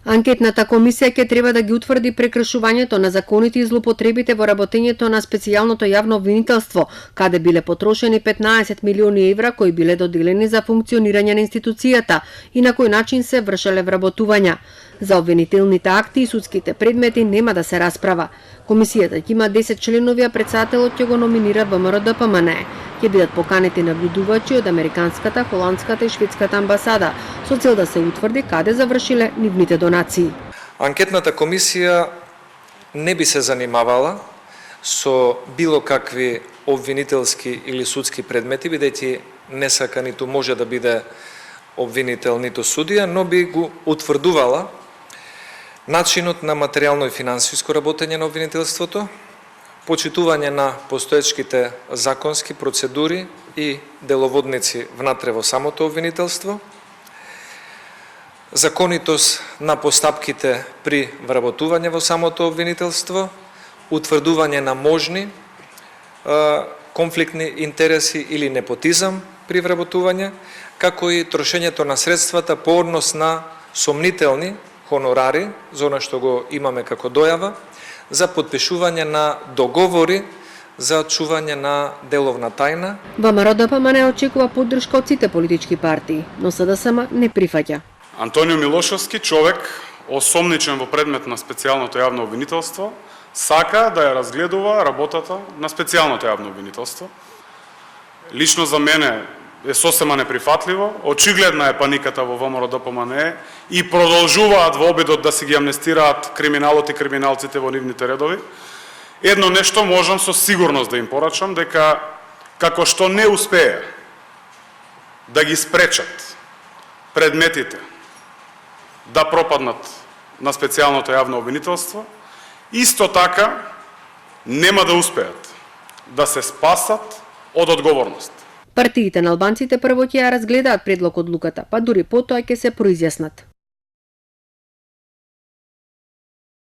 Анкетната комисија ќе треба да ги утврди прекршувањето на законите и злоупотребите во работењето на специјалното јавно обвинителство, каде биле потрошени 15 милиони евра кои биле доделени за функционирање на институцијата и на кој начин се вршеле вработувања. За обвинителните акти и судските предмети нема да се расправа. Комисијата ќе има 10 членови, а председателот ќе го номинира ВМРО-ДПМНЕ. Ќе бидат поканети наблюдувачи од американската, холандската и шведската амбасада, со цел да се утврди каде завршиле нивните донации. Анкетната комисија не би се занимавала со било какви обвинителски или судски предмети, бидејќи не сака ниту може да биде обвинител ниту судија, но би го утврдувала начинот на материјално и финансиско работење на обвинителството, почитување на постоечките законски процедури и деловодници внатре во самото обвинителство, законитост на постапките при вработување во самото обвинителство, утврдување на можни конфликтни интереси или непотизам при вработување, како и трошењето на средствата по однос на сомнителни хонорари, за она што го имаме како дојава, за потпишување на договори за чување на деловна тајна. ВМРО-ДПМНЕ очекува поддршка од сите политички партии, но СДСМ не прифаќа. Антонио Милошевски, човек осомничен во предмет на специјалното јавно обвинителство, сака да ја разгледува работата на специјалното јавно обвинителство. Лично за мене е сосема неприфатливо, очигледна е паниката во ВМРО-ДПМНЕ и продолжуваат во обидот да се ги амнестираат криминалот и криминалците во нивните редови. Едно нешто можам со сигурност да им порачам, дека како што не успеа да ги спречат предметите да пропаднат на специјалното јавно обвинителство, исто така нема да успеат да се спасат од одговорност. Партиите на албанците прво ќе ја разгледаат предлог одлуката, па дури потоа ќе се произјаснат.